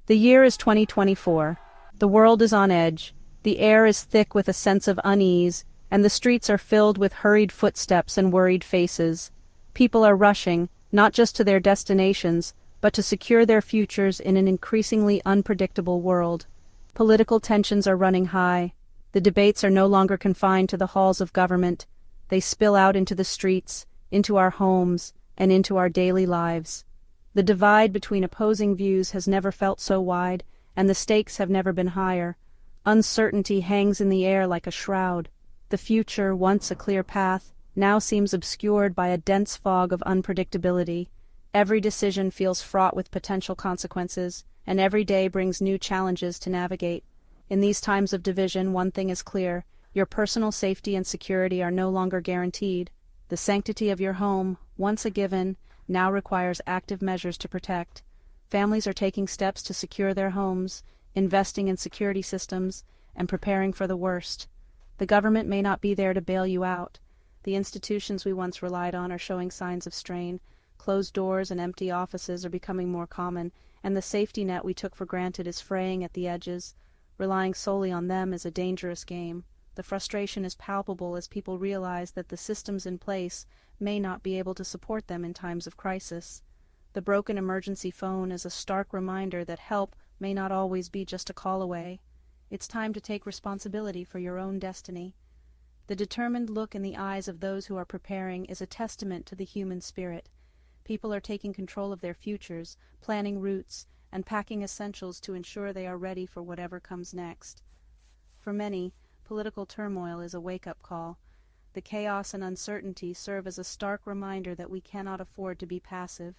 The year is 2024. The world is on edge. The air is thick with a sense of unease, and the streets are filled with hurried footsteps and worried faces. People are rushing, not just to their destinations, but to secure their futures in an increasingly unpredictable world. Political tensions are running high. The debates are no longer confined to the halls of government. They spill out into the streets, into our homes, and into our daily lives. The divide between opposing views has never felt so wide, and the stakes have never been higher. Uncertainty hangs in the air like a shroud. The future, once a clear path, now seems obscured by a dense fog of unpredictability. Every decision feels fraught with potential consequences, and every day brings new challenges to navigate. In these times of division, one thing is clear: your personal safety and security are no longer guaranteed. The sanctity of your home, once a given, now requires active measures to protect. Families are taking steps to secure their homes, investing in security systems, and preparing for the worst. The government may not be there to bail you out. The institutions we once relied on are showing signs of strain. Closed doors and empty offices are becoming more common, and the safety net we took for granted is fraying at the edges. Relying solely on them is a dangerous game. The frustration is palpable as people realize that the systems in place may not be able to support them in times of crisis. The broken emergency phone is a stark reminder that help may not always be just a call away. It's time to take responsibility for your own destiny. The determined look in the eyes of those who are preparing is a testament to the human spirit. People are taking control of their futures, planning routes, and packing essentials to ensure they are ready for whatever comes next. For many, political turmoil is a wake-up call. The chaos and uncertainty serve as a stark reminder that we cannot afford to be passive.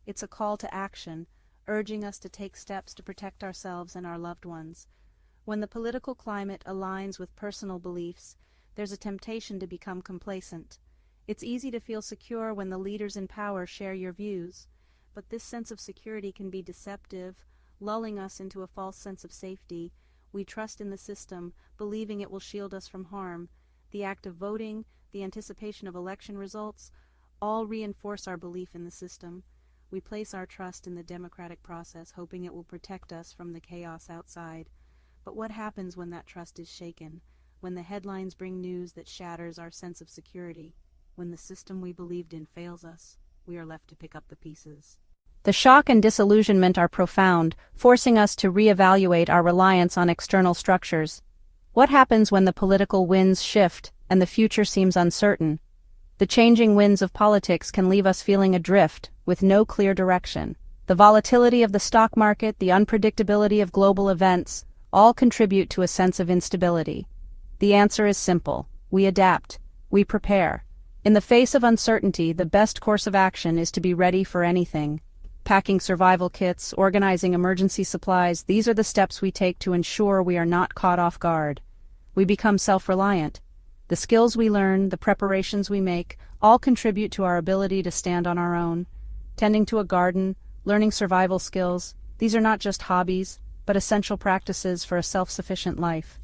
It's a call to action, urging us to take steps to protect ourselves and our loved ones. When the political climate aligns with personal beliefs, there's a temptation to become complacent. It's easy to feel secure when the leaders in power share your views, but this sense of security can be deceptive, lulling us into a false sense of safety. We trust in the system, believing it will shield us from harm. The act of voting, the anticipation of election results, all reinforce our belief in the system. We place our trust in the democratic process, hoping it will protect us from the chaos outside. But what happens when that trust is shaken? When the headlines bring news that shatters our sense of security? When the system we believed in fails us, we are left to pick up the pieces. The shock and disillusionment are profound, forcing us to reevaluate our reliance on external structures. What happens when the political winds shift and the future seems uncertain? The changing winds of politics can leave us feeling adrift, with no clear direction. The volatility of the stock market, the unpredictability of global events, all contribute to a sense of instability. The answer is simple: we adapt, we prepare. In the face of uncertainty, the best course of action is to be ready for anything. Packing survival kits, organizing emergency supplies, these are the steps we take to ensure we are not caught off guard. We become self-reliant. The skills we learn, the preparations we make, all contribute to our ability to stand on our own. Tending to a garden, learning survival skills, these are not just hobbies, but essential practices for a self-sufficient life.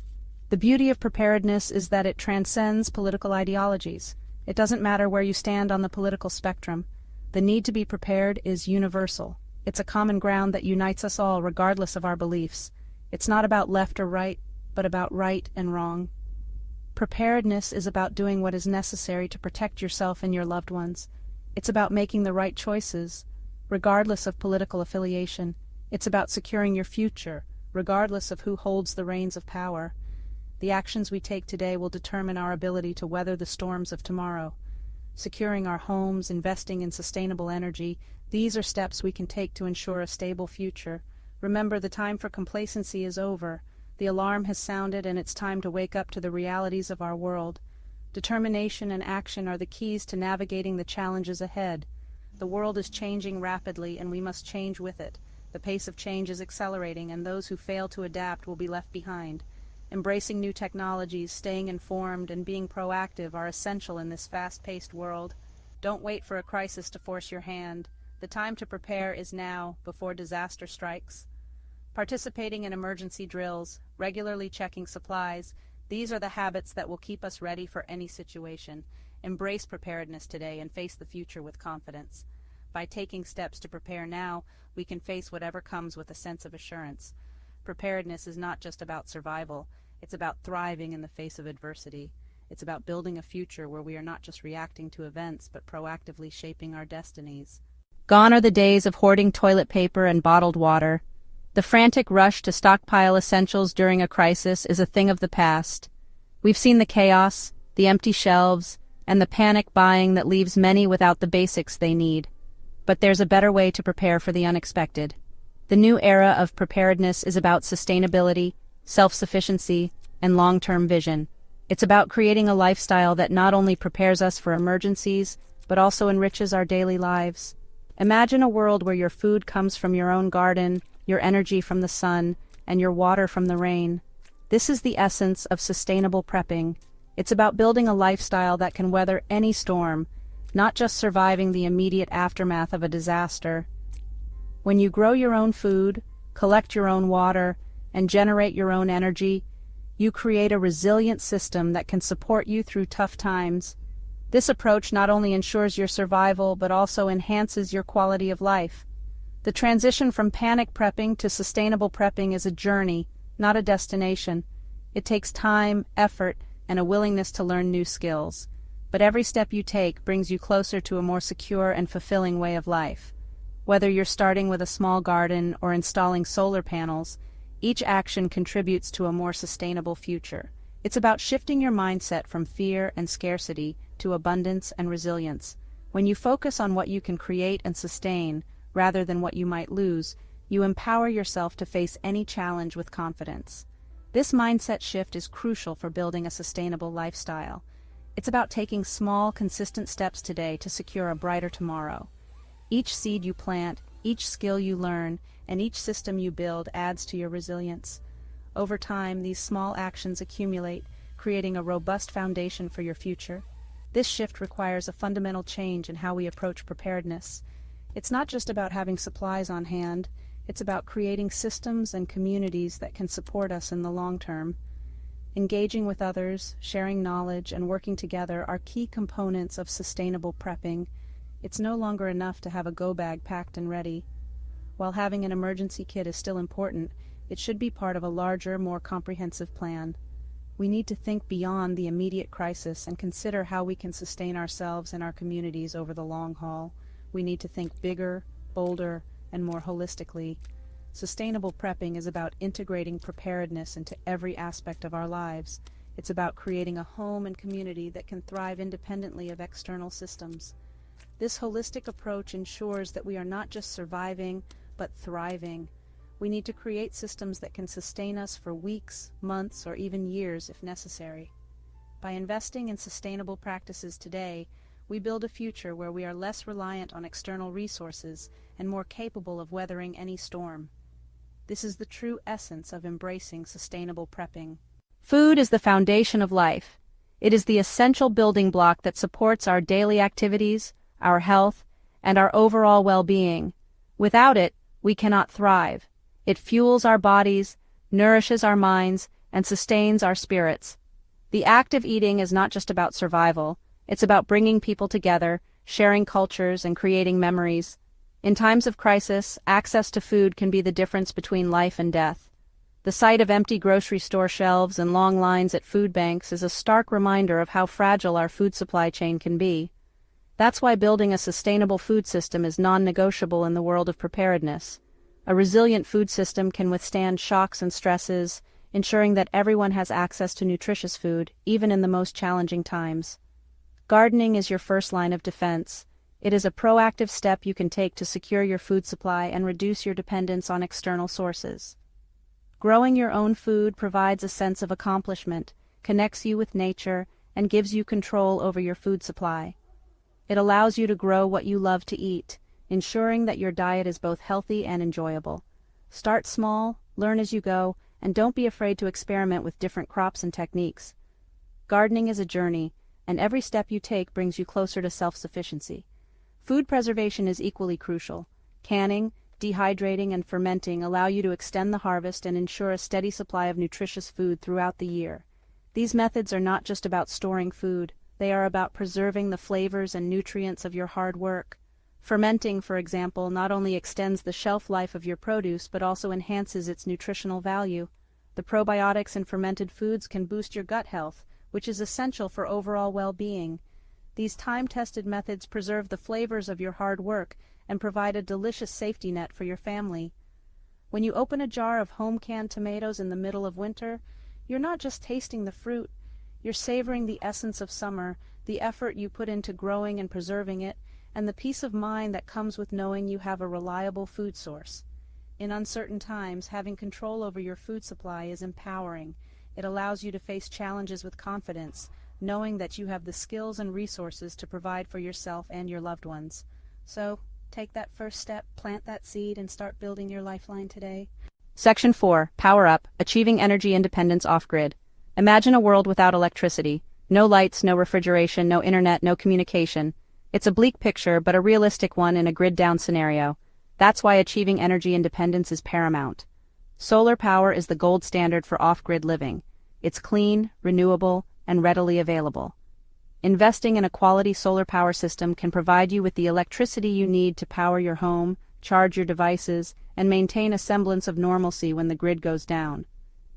The beauty of preparedness is that it transcends political ideologies. It doesn't matter where you stand on the political spectrum. The need to be prepared is universal. It's a common ground that unites us all regardless of our beliefs. It's not about left or right, but about right and wrong. Preparedness is about doing what is necessary to protect yourself and your loved ones. It's about making the right choices, regardless of political affiliation. It's about securing your future, regardless of who holds the reins of power. The actions we take today will determine our ability to weather the storms of tomorrow. Securing our homes, investing in sustainable energy, these are steps we can take to ensure a stable future. Remember, the time for complacency is over. The alarm has sounded, and it's time to wake up to the realities of our world. Determination and action are the keys to navigating the challenges ahead. The world is changing rapidly, and we must change with it. The pace of change is accelerating, and those who fail to adapt will be left behind. Embracing new technologies, staying informed, and being proactive are essential in this fast-paced world. Don't wait for a crisis to force your hand. The time to prepare is now, before disaster strikes. Participating in emergency drills, regularly checking supplies, these are the habits that will keep us ready for any situation. Embrace preparedness today and face the future with confidence. By taking steps to prepare now, we can face whatever comes with a sense of assurance. Preparedness is not just about survival, it's about thriving in the face of adversity. It's about building a future where we are not just reacting to events, but proactively shaping our destinies. Gone are the days of hoarding toilet paper and bottled water. The frantic rush to stockpile essentials during a crisis is a thing of the past. We've seen the chaos, the empty shelves, and the panic buying that leaves many without the basics they need. But there's a better way to prepare for the unexpected. The new era of preparedness is about sustainability, self-sufficiency, and long-term vision. It's about creating a lifestyle that not only prepares us for emergencies, but also enriches our daily lives. Imagine a world where your food comes from your own garden, your energy from the sun, and your water from the rain. This is the essence of sustainable prepping. It's about building a lifestyle that can weather any storm, not just surviving the immediate aftermath of a disaster. When you grow your own food, collect your own water, and generate your own energy, you create a resilient system that can support you through tough times. This approach not only ensures your survival, but also enhances your quality of life. The transition from panic prepping to sustainable prepping is a journey, not a destination. It takes time, effort, and a willingness to learn new skills. But every step you take brings you closer to a more secure and fulfilling way of life. Whether you're starting with a small garden or installing solar panels, each action contributes to a more sustainable future. It's about shifting your mindset from fear and scarcity to abundance and resilience. When you focus on what you can create and sustain, rather than what you might lose, you empower yourself to face any challenge with confidence. This mindset shift is crucial for building a sustainable lifestyle. It's about taking small, consistent steps today to secure a brighter tomorrow. Each seed you plant, each skill you learn, and each system you build adds to your resilience. Over time, these small actions accumulate, creating a robust foundation for your future. This shift requires a fundamental change in how we approach preparedness. It's not just about having supplies on hand, it's about creating systems and communities that can support us in the long term. Engaging with others, sharing knowledge, and working together are key components of sustainable prepping. It's no longer enough to have a go bag packed and ready. While having an emergency kit is still important, it should be part of a larger, more comprehensive plan. We need to think beyond the immediate crisis and consider how we can sustain ourselves and our communities over the long haul. We need to think bigger, bolder, and more holistically. Sustainable prepping is about integrating preparedness into every aspect of our lives. It's about creating a home and community that can thrive independently of external systems. This holistic approach ensures that we are not just surviving, but thriving. We need to create systems that can sustain us for weeks, months, or even years if necessary. By investing in sustainable practices today, we build a future where we are less reliant on external resources and more capable of weathering any storm. This is the true essence of embracing sustainable prepping. Food is the foundation of life. It is the essential building block that supports our daily activities, our health, and our overall well-being. Without it, we cannot thrive. It fuels our bodies, nourishes our minds, and sustains our spirits. The act of eating is not just about survival, it's about bringing people together, sharing cultures, and creating memories. In times of crisis, access to food can be the difference between life and death. The sight of empty grocery store shelves and long lines at food banks is a stark reminder of how fragile our food supply chain can be. That's why building a sustainable food system is non-negotiable in the world of preparedness. A resilient food system can withstand shocks and stresses, ensuring that everyone has access to nutritious food, even in the most challenging times. Gardening is your first line of defense. It is a proactive step you can take to secure your food supply and reduce your dependence on external sources. Growing your own food provides a sense of accomplishment, connects you with nature, and gives you control over your food supply. It allows you to grow what you love to eat, ensuring that your diet is both healthy and enjoyable. Start small, learn as you go, and don't be afraid to experiment with different crops and techniques. Gardening is a journey, and every step you take brings you closer to self-sufficiency. Food preservation is equally crucial. Canning, dehydrating, and fermenting allow you to extend the harvest and ensure a steady supply of nutritious food throughout the year. These methods are not just about storing food, they are about preserving the flavors and nutrients of your hard work. Fermenting, for example, not only extends the shelf life of your produce but also enhances its nutritional value. The probiotics in fermented foods can boost your gut health, which is essential for overall well-being. These time-tested methods preserve the flavors of your hard work and provide a delicious safety net for your family. When you open a jar of home-canned tomatoes in the middle of winter, you're not just tasting the fruit, you're savoring the essence of summer, the effort you put into growing and preserving it, and the peace of mind that comes with knowing you have a reliable food source. In uncertain times, having control over your food supply is empowering. It allows you to face challenges with confidence, knowing that you have the skills and resources to provide for yourself and your loved ones. So, take that first step, plant that seed, and start building your lifeline today. Section 4. Power Up, Achieving Energy Independence Off-Grid. Imagine a world without electricity. No lights, no refrigeration, no internet, no communication. It's a bleak picture, but a realistic one in a grid-down scenario. That's why achieving energy independence is paramount. Solar power is the gold standard for off-grid living. It's clean, renewable, and readily available. Investing in a quality solar power system can provide you with the electricity you need to power your home, charge your devices, and maintain a semblance of normalcy when the grid goes down.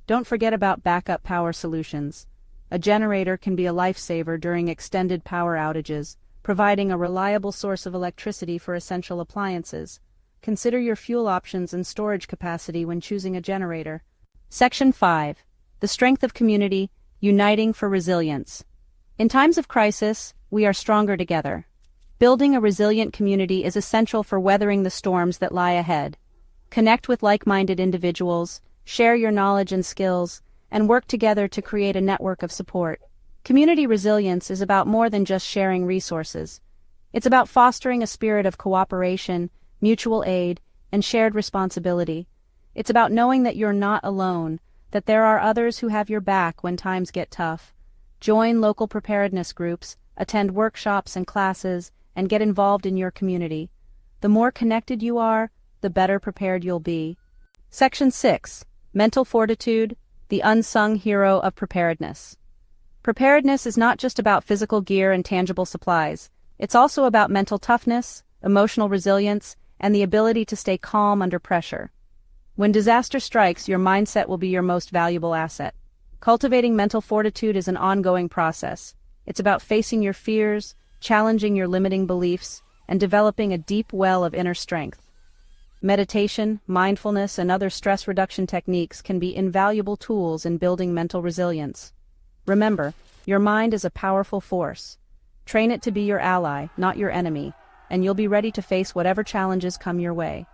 Don't forget about backup power solutions. A generator can be a lifesaver during extended power outages, providing a reliable source of electricity for essential appliances. Consider your fuel options and storage capacity when choosing a generator. Section 5. The Strength of Community, Uniting for Resilience. In times of crisis, we are stronger together. Building a resilient community is essential for weathering the storms that lie ahead. Connect with like-minded individuals, share your knowledge and skills, and work together to create a network of support. Community resilience is about more than just sharing resources. It's about fostering a spirit of cooperation, mutual aid, and shared responsibility. It's about knowing that you're not alone, that there are others who have your back when times get tough. Join local preparedness groups, attend workshops and classes, and get involved in your community. The more connected you are, the better prepared you'll be. Section 6. Mental Fortitude, the Unsung Hero of Preparedness. Preparedness is not just about physical gear and tangible supplies. It's also about mental toughness, emotional resilience, and the ability to stay calm under pressure. When disaster strikes, your mindset will be your most valuable asset. Cultivating mental fortitude is an ongoing process. It's about facing your fears, challenging your limiting beliefs, and developing a deep well of inner strength. Meditation, mindfulness, and other stress reduction techniques can be invaluable tools in building mental resilience. Remember, your mind is a powerful force. Train it to be your ally, not your enemy, and you'll be ready to face whatever challenges come your way.